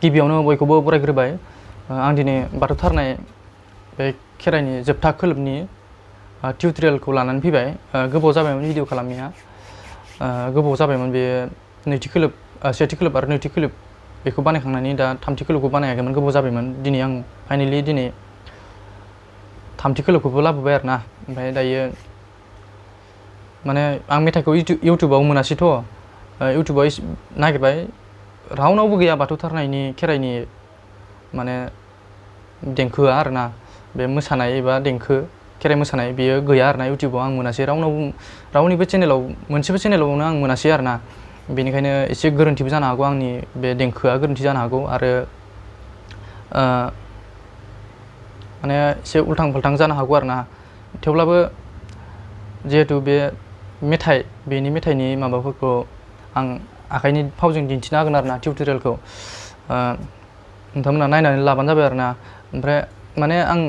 गिबियावनो बयखौबो बरायग्रोबाय। आं दिनै बाथौ थारनाय बे खेराइनि जोबथा खोलोबनि टिउटरियेलखौ लानानै फैबाय। गोबाव जाबायमोन भिडिअ खालामनाया, गोबाव जाबायमोन। बे नैथि खोलोब, सेथि खोलोब आरो नैथि खोलोब बेखौ बानायखांनानै दा थामथि खोलोबखौ बानायाखैमोन, गोबाव जाबायमोन। दिनै आं फाइनेलि दिनै थामथि खोलोबखौबो लाबोबाय आरो ना। ओमफ्राय दायो माने आं मेथाइखौ इउटुबाव मोनासैथ', इउटुबाव नागिरबाय, रावनावबो गैया बाथौ थारनायनि खेराइनि माने देंखोआ आरो ना। बे मोसानाय एबा देंखो खेराइ मोसानाय बेयो गैया आरो ना। इउटुबाव आं मोनासै, रावनिबो चेनेलाव, मोनसेबो चेनेलावनो आं मोनासै आरो ना। बेनिखायनो एसे गोरोन्थिबो जानो हागौ, आंनि बे देंखोआ गोरोन्थि जानो हागौ, आरो माने एसे उल्थां फाल्थां जानो हागौ आरो ना। थेवब्लाबो जिहेतु बे मेथाइ, बेनि मेथाइनि माबाफोरखौ आं आखाइनि फावजों दिन्थिना होगोन आरो ना। टिउटरियेलखौ नोंथांमोना नायनानै लाबानो जाबाय आरो ना। ओमफ्राय माने आं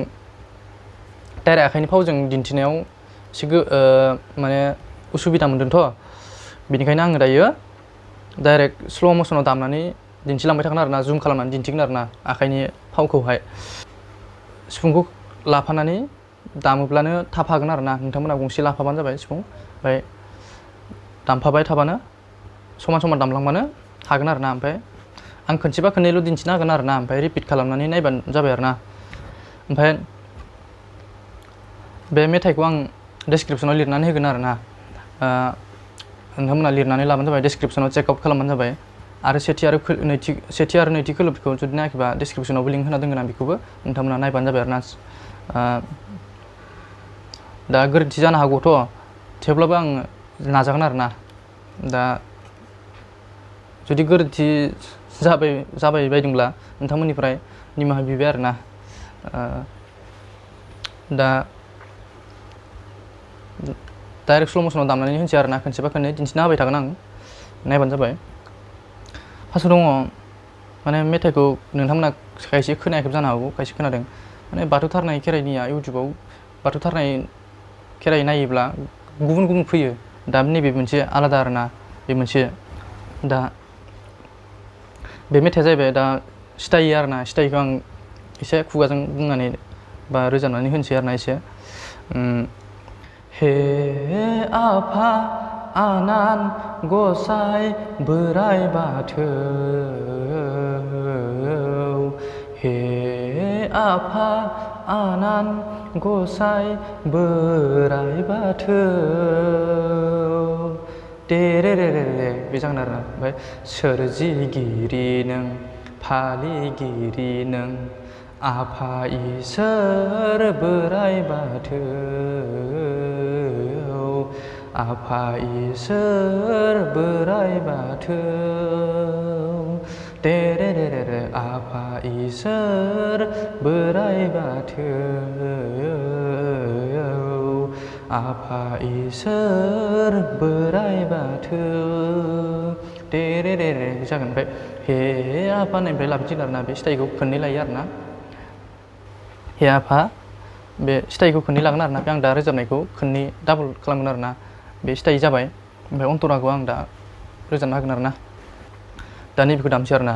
डाइरेक्ट आखाइनि फावजों दिन्थिनायाव एसे माने उसुबिदा मोन्दोंथ'। बेनिखायनो आङो दायो डाइरेक्ट स्ल' मसनाव दामनानै दिन्थिलांबाय थागोन आरो ना, जुम खालामनानै दिन्थिगोन आरो ना आखाइनि फावखौहाय। सिफुंखौ लाफानानै दामोब्लानो थाफागोन आरो ना। नोंथांमोना गंसे लाफाबानो जाबाय सिफुं, ओमफ्राय दामफाबाय थाबानो, समान समान दामलांबानो हागोन आरो ना। ओमफ्राय आं खनसेबा खननैल' दिन्थिना होगोन आरो ना, ओमफ्राय रिपिट खालामनानै नायबानो जाबाय आरो ना। ओमफ्राय बे मेथाइखौ आं डिसक्रिपसनाव लिरनानै होगोन आरो ना। नोंथांमोना लिरनानै लाबानो जाबाय, डिसक्रिपसनाव चेकआउट खालामबानो जाबाय। आरो सेथि आरो नैथि खोलोबखौ जुदि नायाखैबा डिसक्रिपसनावबो लिंक होना दोनगोन आं, बेखौबो नोंथांमोना नायबानो जाबाय आरो ना। दा गोरोन्थि जानो हागौथ', थेवब्लाबो आं नाजागोन आरो ना। दा जुदि गोरोन्थि जाबाय बायदोंब्ला नोंथांमोननिफ्राय निमाहा बिबाय आरो ना। दा डाइरेक्ट स्ल' मसनाव दामनानै होनोसै आरो ना। खनसेबा खननै दिन्थिना होबाय थागोन आं, नायबानो जाबाय। फार्स्टआव दङ माने मेथाइखौ नोंथांमोना खायसे खोनायाखैबो जानो हागौ, खायसे खोनादों। माने बाथौ थारनाय खेराइनिया इउटुबाव बाथौ थारनाय खेराइ नायोब्ला गुबुन गुबुन फैयो। दा नैबे मोनसे आलादा आरो ना, बे मोनसे। दा बे मेथाइआ जाहैबाय, दा स्टाइल आरो ना। स्टाइलखौ आं एसे खुगाजों बुंनानै बा रोजाबनानै होनोसै आरो ना एसे। हे आफा आनान गसाइ बोराइ बाथौ, हे आफा आनान गसाइ बोराइ बाथौ, दे रे रे रे रे बे जागोन आरो ना। ओमफ्राय सोरजिगिरि नों, फालिगिरि नों, आफा इसोर बोराइ बाथौ, आफा इसोर बोराइ बाथौ, दे रे रे रे रे आफा इसोर बोराइ बाथौ, आफा इसोर बोराइ बाथौ, दे रे रे रे जागोन। ओमफ्राय हे आफा होननायनिफ्राय लाफिनसिगोन आरो ना। बे स्टाइलखौ खननै लायो आरो ना। हे आफा, बे स्टाइलखौ खननै लागोन आरो ना। आं दा रोजाबनायखौ खननै डाबल खालामगोन आरो ना। बे स्टाइल जाबाय। ओमफ्राय अन्तराखौ आं दा रोजाबना होगोन आरो ना। दा नैबेखौ दामसै आरो ना।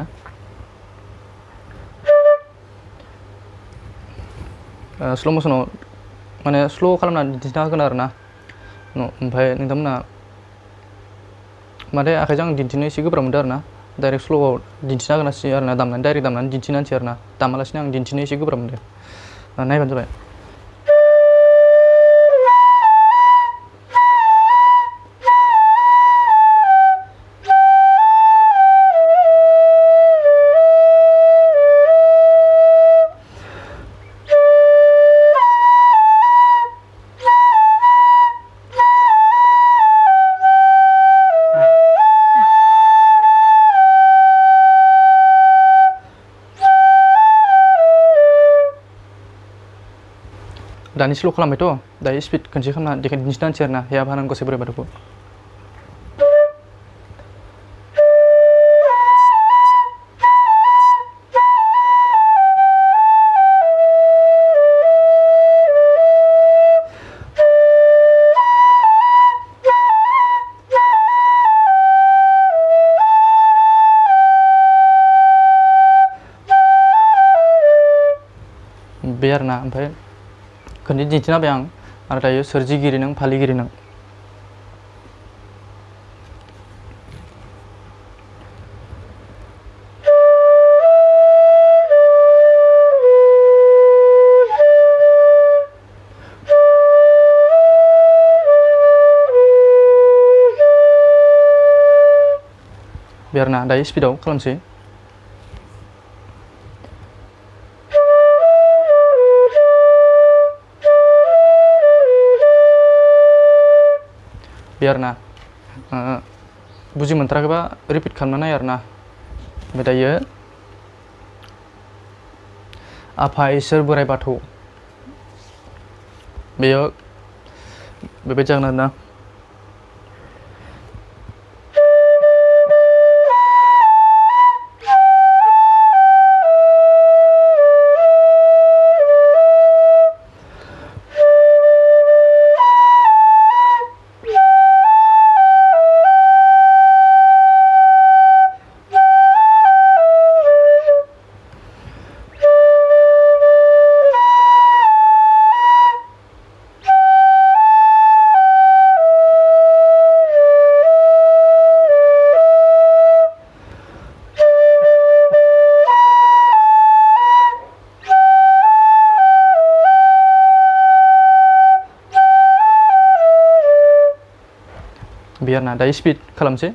स्ल' मसनाव माने स्ल' खालामनानै दिन्थिना होगोन आरो ना। ओमफ्राय नोंथांमोना माने आखाइजों आं दिन्थिनो एसे गोब्राब मोनदों आरो ना। डाइरेक्ट स्ल'आव दिन्थिना होनोसै आरो ना, दामनानै डाइरेक्ट दामनानै दिन्थिना होनोसै आरो ना। दामालासिनो आं दिन्थिनो एसे गोब्राब मोनदों, नायबानो जाबाय। दानि स्ल' खालामबायथ', दायो स्पिड खनसे खालामना दिन्थिना होनोसै आरो ना। हे आफा आनान गसाइ बोराइ बाथौखौ। बे आरोना ओमफ्राय खोननै दिन्थिना होबाय आं आरो दायो सोरजिगिरि नों फालिगिरि नों बे आरोना दायो स्पिडाव खालामसै बे आरोना बुजि मोनथाराखैबा रिपिट खालामना नाय आरोना ओमफ्राय दायो आफा इसोर बोराइ बाथौ बेयो बेबायदि जागोन आरोना बे आरोना दायो स्पिड खालामसै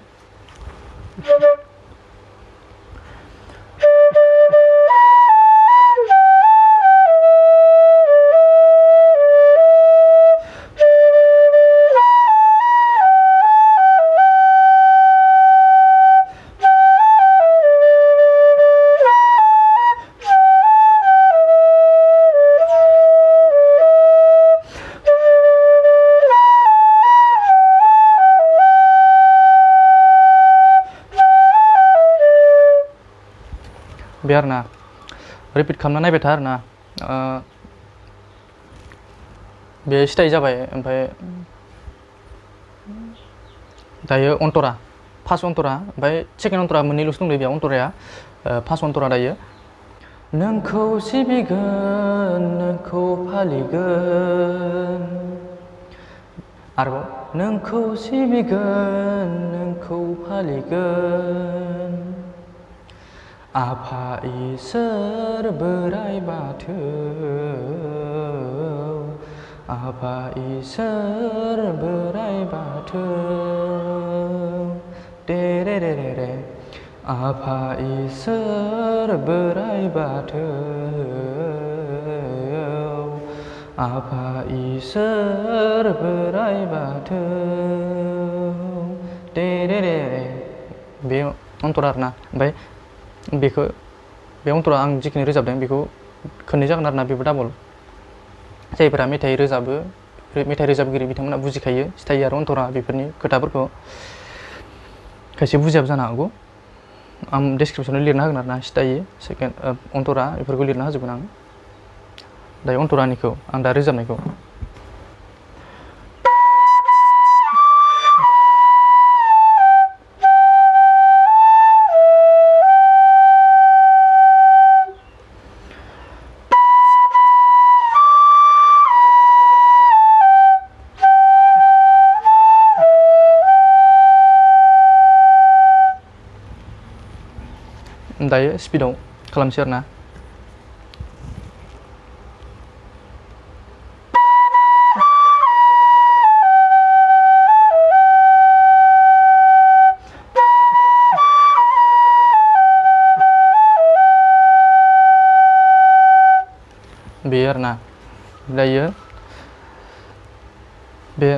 बे आरोना रिपिट खालामना नायबाय था आरोना बे स्टाइ जाबाय ओमफ्राय दायो अन्तरा फार्स्ट अन्तरा ओमफ्राय सेकेन्ड अन्तरा मोननैल'सो दंलै बेयाव अन्तराया फार्स्ट अन्तरा दायो नोंखौ सिबिगोन नोंखौ फालिगोन आरोबाव नोंखौ सिबिगोन नोंखौ फालिगोन आफा इसोर बोराइ बाथौ आफा इसोर बोराइ बाथौ दे रे रे रे रे आफा इसोर बोराइ बाथौ आफा इसोर बोराइ बाथौ दे रे रे रे बे अन्तरा आरोना ओमफ्राय बेखौ बे अन्तरा आं जिखिनि रोजाबदों बेखौ खननै जागोन आरोना बेबो डाबल जायफोरा मेथाइ रोजाबो मेथाइ रोजाबगिरि बिथांमोना बुजिखायो स्टाइ आरो अन्तरा बेफोरनि खोथाफोरखौ खायसे बुजियाबो जानो हागौ आं डेसक्रिपसनाव लिरना होगोन आरोना स्टाइ सेकेन्ड अन्तरा बेफोरखौ लिरना होजोबगोन आं दायो अन्तरानिखौ आं दा रोजाबनायखौ दायो स्पिडाव खालामसै आरोना बे आरोना दायो बे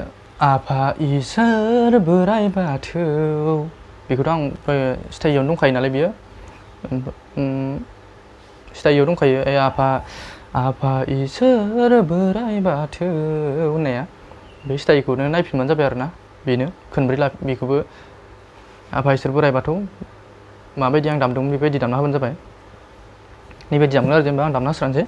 आफा इसोर बोराइ बाथौ बेखौथ' आं स्टाइयावनो दंखायो नालाय बियो स्टाइयाव दंखायो आफा इसोर बोराइ बाथौ होननाया बे स्टाइखौनो नायफिनबानो जाबाय आरोना बेनो खनब्रै बेखौबो आफा इसोर बोराइ बाथौ माबायदि आं दामदोंमोन बेबायदि दामना होबानो जाबाय नैबायदि दामगोन आरो जेनेबा आं दामना होस्रानोसै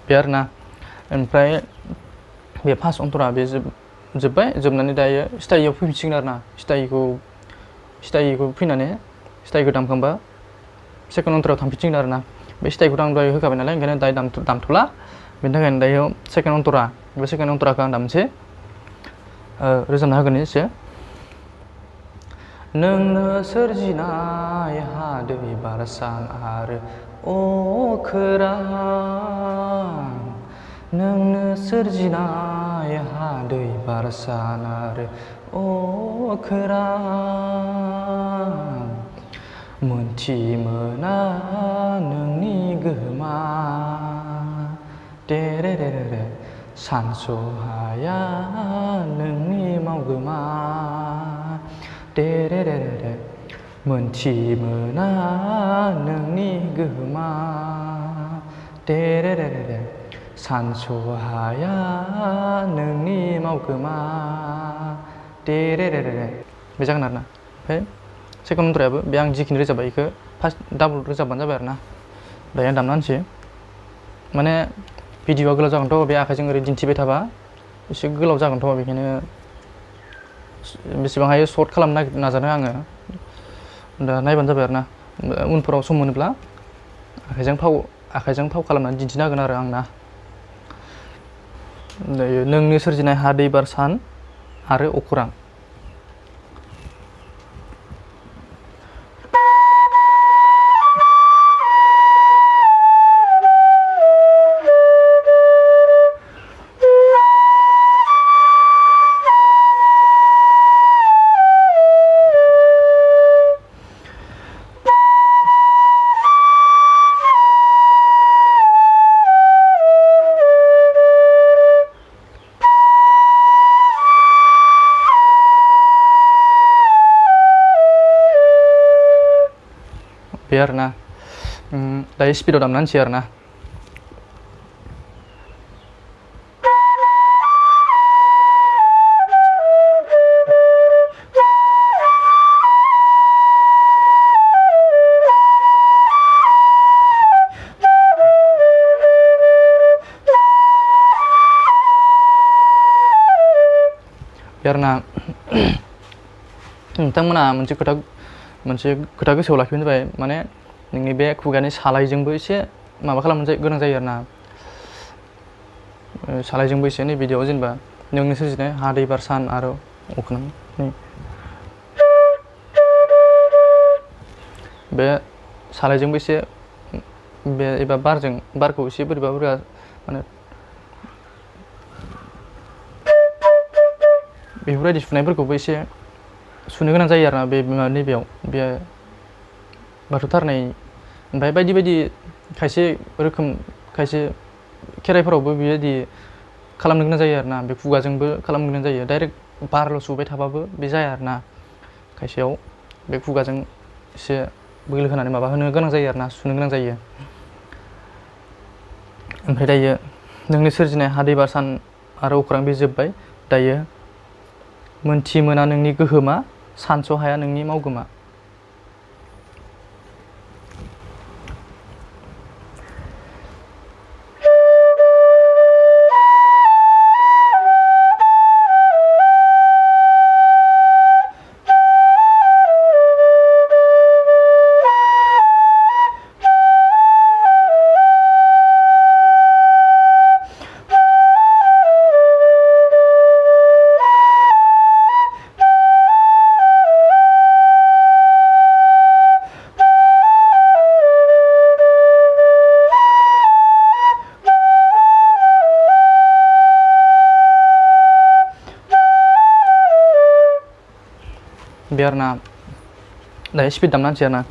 बे आरोना ओमफ्राय बे फार्स्ट अन्तरा बे जोब्बाय जोबनानै दायो स्टाइयाव फैफिनसिगोन आरोना स्टाइखौ फैनानै स्टाइखौ दामखांबा सेकेन्ड अन्तराव थांफिनसिगोन आरोना बे स्टाइखौथ' आं दहाय होखाबाय नालाय ओंखायनो दायो दामथ'ला बेनि थाखायनो दायो सेकेन्ड अन्तरा बे सेकेन्ड अन्तराखौ आं दामनोसै रोजाबना होगोन एसे नोंनो सोरजिनाय हा दै बार सान आरो अख्रां नोंनो सोरजिनाय हा दै बार सान आरो अख्रां मोनथि मोना नोंनि गोहोमा देरेरेरे सानस'हाया नोंनि मावगोमा देरेरेरे मोनथि मोना नोंनि गोहोमा देरेरेरे सानस'हाया नोंनि मावगोमा देरेरेरे बे जागोन आरोना ओमफ्राय सेकेन्ड अन्तरायाबो बे आं जिखिनि रोजाबबाय बेखौ फार्स्ट डाबल रोजाबबानो जाबाय आरोना दायो आं दामना होनोसै माने भिडिअआ गोलाव जागोनथ' बे आखाइजों ओरै दिन्थिबाय थाबा एसे गोलाव जागोनथ' बेखायनो बेसेबां हायो सर्ट खालामनो नाजादों आङो दा नायबानो जाबाय आरोना उनफोराव सम मोनोब्ला आखाइजों फाव खालामनानै दिन्थिनो हागोन आरो आंना दायो नोंनि सोरजिनाय हा दै बार सान आरो अख्रां बे आरोना दायो स्पिडाव दामना होनोसै आरोना नोंथांमोना मोनसे खोथा गोसोआव लाखिबानो जाबाय माने नोंनि बे खुगानि सालायजोंबो एसे माबा खालामनो गोनां जायो आरोना सालायजोंबो एसे नै भिडिअआव जेनेबा नोंनो सोरजिनाय हा दै बार सान आरो अख्रां बे सालायजोंबो एसे बे एबा बारखौ एसे बोरैबा माने बेफोरबायदि सुनायफोरखौबो एसे सुनो गोनां जायो आरोना बे नैबेयाव बे बाथौथारनाय ओमफ्राय बायदि बायदि खायसे खेराइफोरावबो बेबायदि खालामनो गोनां जायो आरोना बे खुगाजोंबो खालामनो गोनां जायो डाइरेक्ट बारल' सुबाय थाबाबो बे जाया आरोना खायसेयाव बे खुगाजों एसे बोलो होनानै माबा होनो गोनां जायो आरोना सुनो गोनां जायो ओमफ्राय दायो नोंनि सोरजिनाय हा दै बार सान आरो अख्रां बे जोब्बाय दायो मोनथि मोना नोंनि गोहोमा सानस'हाया नोंनि मावगोमा biar na dari speed dam nanti na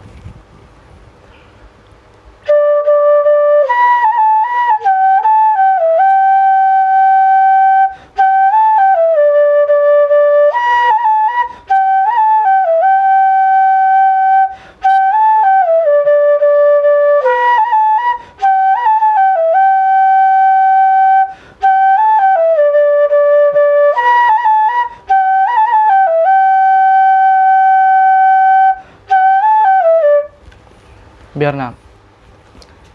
biar na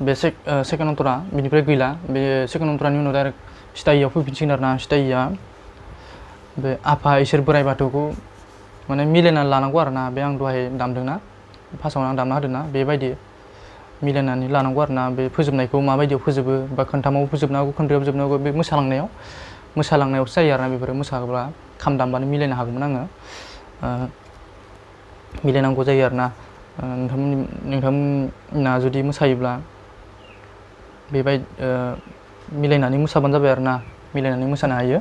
बे सेकेन्ड अन्तरा बिनिफ्राय गैला बे सेकेन्ड अन्तरानि उनाव डाइरेक्ट सिदाइयाव फैफिनसिगोन आरोना सिदाइया बे आफा इसोर बोराइ बाथौखौ माने मिलायनानै लानांगौ आरोना बे आं दहाय दामदोंना फार्स्टआवनो आं दामना होदोंना बेबायदि मिलायनानै लानांगौ आरोना बे फोजोबनायखौ माबायदियाव फोजोबो बा खोनथामाव फोजोबनांगौ खोनब्रैयाव फोजोबनांगौ बे मोसालांनायावसो जायो आरोना बेफोरो मोसाब्ला खाम दामबानो मिलायनो हागौमोन आङो मिलायनांगौ जायो आरोना नोंथांमोना जुदि मोसायोब्ला बेबायदि मिलायनानै मोसाबानो जाबाय आरोना मिलायनानै मोसानो हायो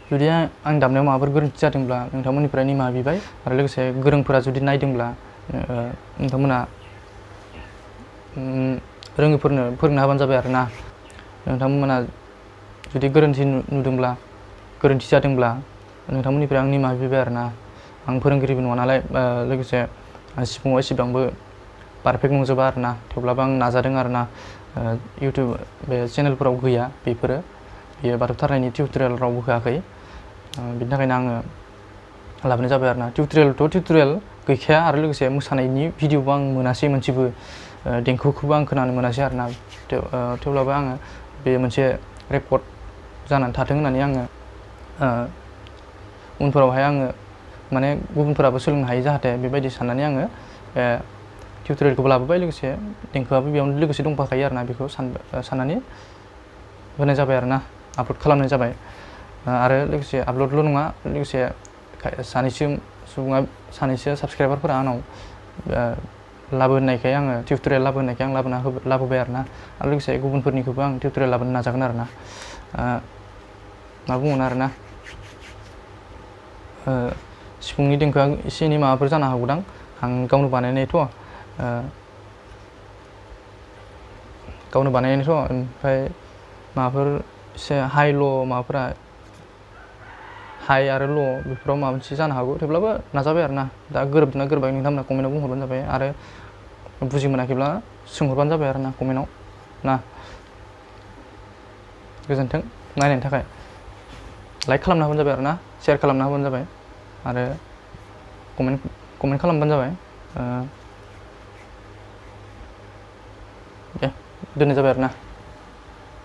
जुदि आं दामनायाव माबाफोर गोरोन्थि जादोंब्ला नोंथांमोननिफ्राय निमाहा बिबाय आरो लोगोसे गोरोंफोरा जुदि नायदोंब्ला नोंथांमोना रोङिफोरनो फोरोंना होबानो जाबाय आरोना नोंथांमोना जुदि गोरोन्थि नुदोंब्ला गोरोन्थि जादोंब्ला नोंथांमोननिफ्राय आं निमाहा बिबाय आरोना आं फोरोंगिरिबो नङा नालाय लोगोसे सिफुङाव एसेबांबो पारफेक्ट नंजोबा आरोना थेवब्लाबो आं नाजादों आरोना इउटुब बे चेनेलफोराव गैया बेयो बाथौ थारनायनि टिउटरियेल रावबो होआखै बिनि थाखायनो आङो लाबोनाय जाबाय आरोना टिउटरियेल गैखाया आरो लोगोसे मोसानायनि भिडिअबो आं मोनासै मोनसेबो देंखोखौबो आं खोनानो मोनासै आरोना थेवब्लाबो आङो बे मोनसे रेकर्ड जानानै थाथों होननानै आङो उनफोरावहाय आङो माने गुबुनफोराबो सोलोंनो हायो जाहाथे बेबायदि साननानै आङो टिउटरियेलखौबो लाबोबाय लोगोसे देंखोआबो बेयावनो लोगोसे दंफाखायो आरोना बेखौ साननानै होनाय जाबाय आरोना आपल'ड खालामनाय जाबाय आरो लोगोसे आपल'डल' नङा लोगोसे सानैसो साबसक्राइबारफोरा आंनाव लाबोनायखाय आङो टिउटरियेल लाबोनायखाय आं लाबोबाय आरोना आरो लोगोसे गुबुनफोरनिखौबो आं टिउटरियेल लाबोनो नाजागोन आरोना मा बुंगोन आरोना सिफुंनि देंखोआ एसे एनै माबाफोर जानो हागौदां आं गावनो बानायनायथ' ओमफ्राय माबाफोर एसे हाइ ल' माबाफोरा हाइ आरो ल' बेफोराव माबा मोनसे जानो हागौ थेवब्लाबो नाजाबाय आरोना दा गोरोबदोंना गोरोबाखै नोंथांमोना कमेन्टआव बुंहरबानो जाबाय आरो बुजि मोनाखैब्ला सोंहरबानो जाबाय आरोना कमेन्टआव ना गोजोन्थों नायनायनि थाखाय लाइक खालामना होबानो जाबाय आरोना शेयार खालामना होबानो जाबाय आरो कमेन्ट खालामबानो जाबाय दे दोननाय जाबाय आरोना